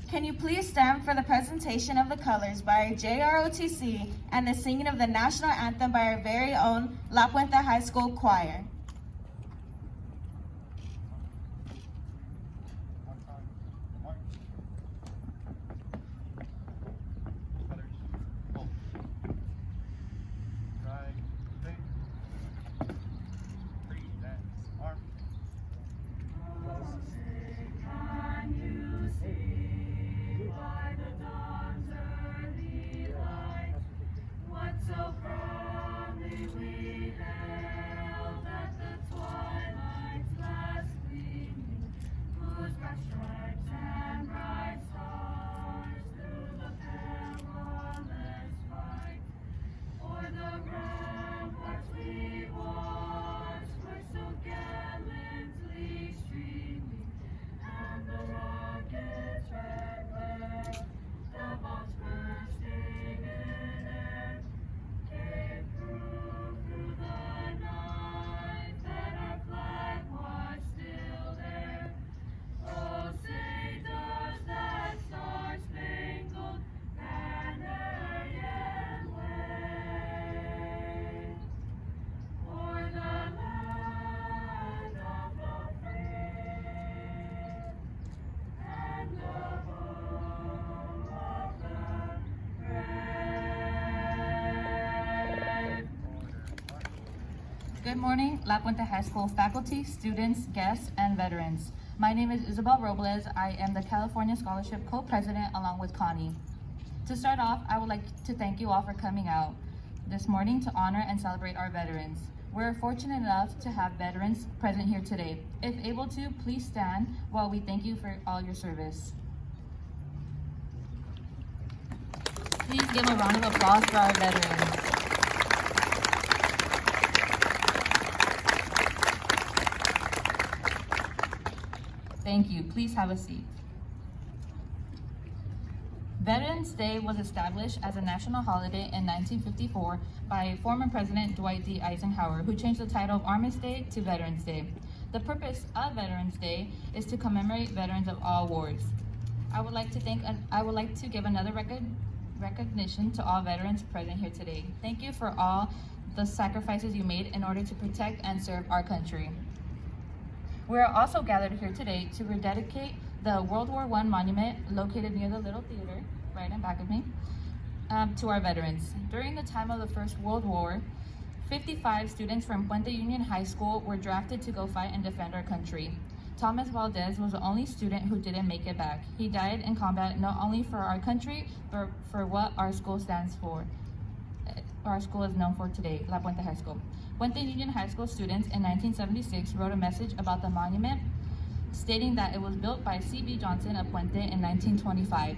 Can you please stand for the presentation of the colors by our JROTC and the singing of the national anthem by our very own La Puente High School Choir? Good morning, La Puente High School faculty, students, guests, and veterans. My name is Isabel Robles. I am the California Scholarship Co-President along with Connie. To start off, I would like to thank you all for coming out this morning to honor and celebrate our veterans. We're fortunate enough to have veterans present here today. If able to, please stand while we thank you for all your service. Please give a round of applause for our veterans. Thank you. Please have a seat. Veterans Day was established as a national holiday in 1954 by former President Dwight D. Eisenhower, who changed the title of Armistice Day to Veterans Day. The purpose of Veterans Day is to commemorate veterans of all wars. I would like to give another recognition to all veterans present here today. Thank you for all the sacrifices you made in order to protect and serve our country. We are also gathered here today to rededicate the World War I monument located near the Little Theater, right in back of me, to our veterans. During the time of the First World War, 55 students from Puente Union High School were drafted to go fight and defend our country. Thomas Valdez was the only student who didn't make it back. He died in combat not only for our country, but for what our school stands for. Our school is known for today, La Puente High School. Puente Union High School students in 1976 wrote a message about the monument, stating that it was built by C.B. Johnson of Puente in 1925.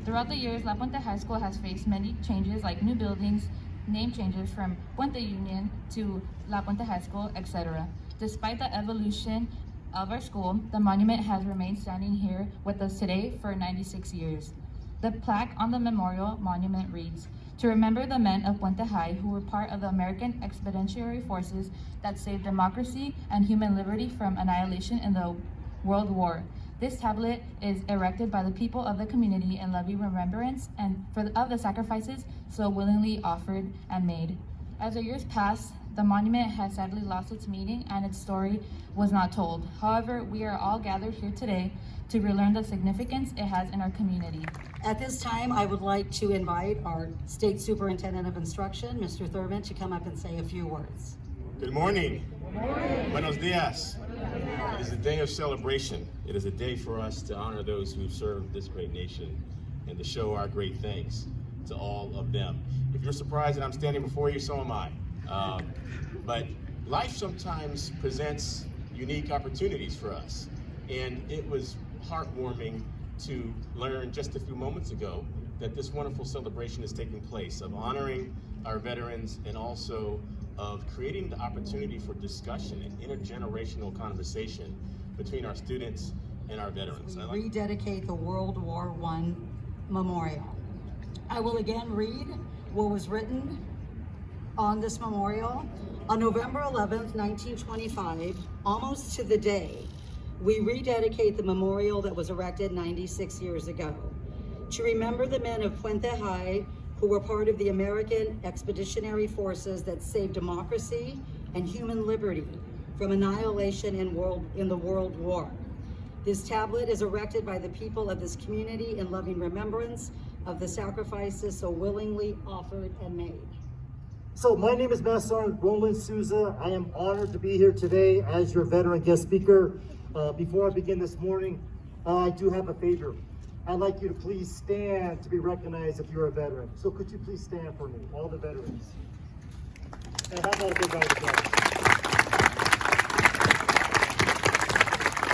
Throughout the years, La Puente High School has faced many changes like new buildings, name changes from Puente Union to La Puente High School, etc. Despite the evolution of our school, the monument has remained standing here with us today for 96 years. The plaque on the memorial monument reads, "To remember the men of Puente High who were part of the American Expeditionary Forces that saved democracy and human liberty from annihilation in the World War." This tablet is erected by the people of the community in loving remembrance of the sacrifices so willingly offered and made. As the years pass, the monument has sadly lost its meaning and its story was not told. However, we are all gathered here today to relearn the significance it has in our community. At this time, I would like to invite our State Superintendent of Instruction, Mr. Thurman, to come up and say a few words. Good morning. Good morning. Buenos dias. It is a day of celebration. It is a day for us to honor those who served this great nation and to show our great thanks to all of them. If you're surprised that I'm standing before you, so am I. But life sometimes presents unique opportunities for us. And it was heartwarming to learn just a few moments ago that this wonderful celebration is taking place of honoring our veterans and also of creating the opportunity for discussion and intergenerational conversation between our students and our veterans. We rededicate the World War I memorial. I will again read what was written on this memorial. On November 11th, 1925, almost to the day, we rededicate the memorial that was erected 96 years ago to remember the men of Puente High who were part of the American Expeditionary Forces that saved democracy and human liberty from annihilation in the World War. This tablet is erected by the people of this community in loving remembrance of the sacrifices so willingly offered and made. So my name is Master Sergeant Roland Souza. I am honored to be here today as your veteran guest speaker. Before I begin this morning, I do have a favor. I'd like you to please stand to be recognized if you're a veteran. So could you please stand for me, all the veterans? And how about a big round of applause?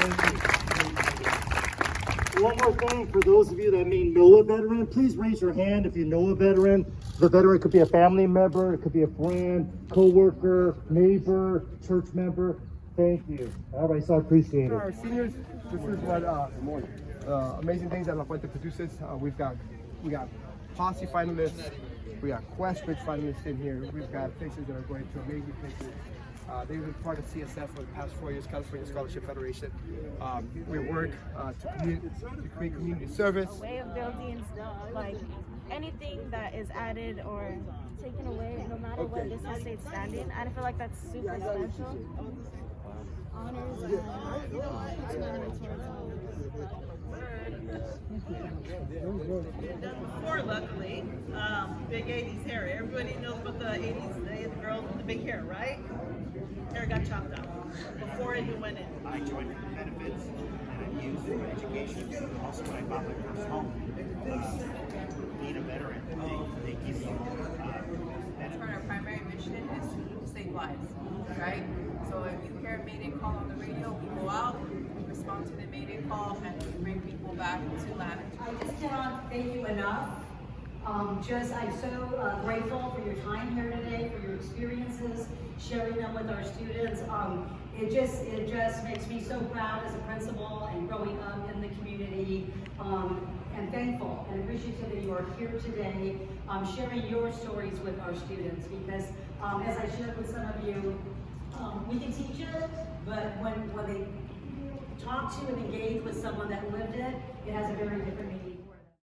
Thank you. One more thing, for those of you that may know a veteran, please raise your hand if you know a veteran. The veteran could be a family member, it could be a friend, co-worker, neighbor, church member. Thank you. All right, so I appreciate it. For our seniors, this is what amazing things that La Puente produces. We got posse finalists, we got Quest Bridge finalists in here. We've got faces that are going to amazing places. They've been part of CSF for the past 4 years, California Scholarship Federation. We work to create community service. Way of building, like anything that is added or taken away, no matter what, this has stayed standing. I feel like that's super special. Honors and Before, luckily, big 80s hair. Everybody knows about the 80s, the girls with the big hair, right? Hair got chopped off before it even went in. I joined for the benefits and I've used for education. Also, when I bought my first home, being a veteran, they give you benefits. Our primary mission is to save lives, right? So if you hear a mayday call on the radio, we go out, we respond to the mayday call, and we bring people back to land. I just cannot thank you enough. I'm so grateful for your time here today, for your experiences, sharing them with our students. It just makes me so proud as a principal and growing up in the community, and thankful and appreciative that you are here today, sharing your stories with our students, because as I shared with some of you, we can teach it, but when they talk to and engage with someone that lived it, it has a very different meaning.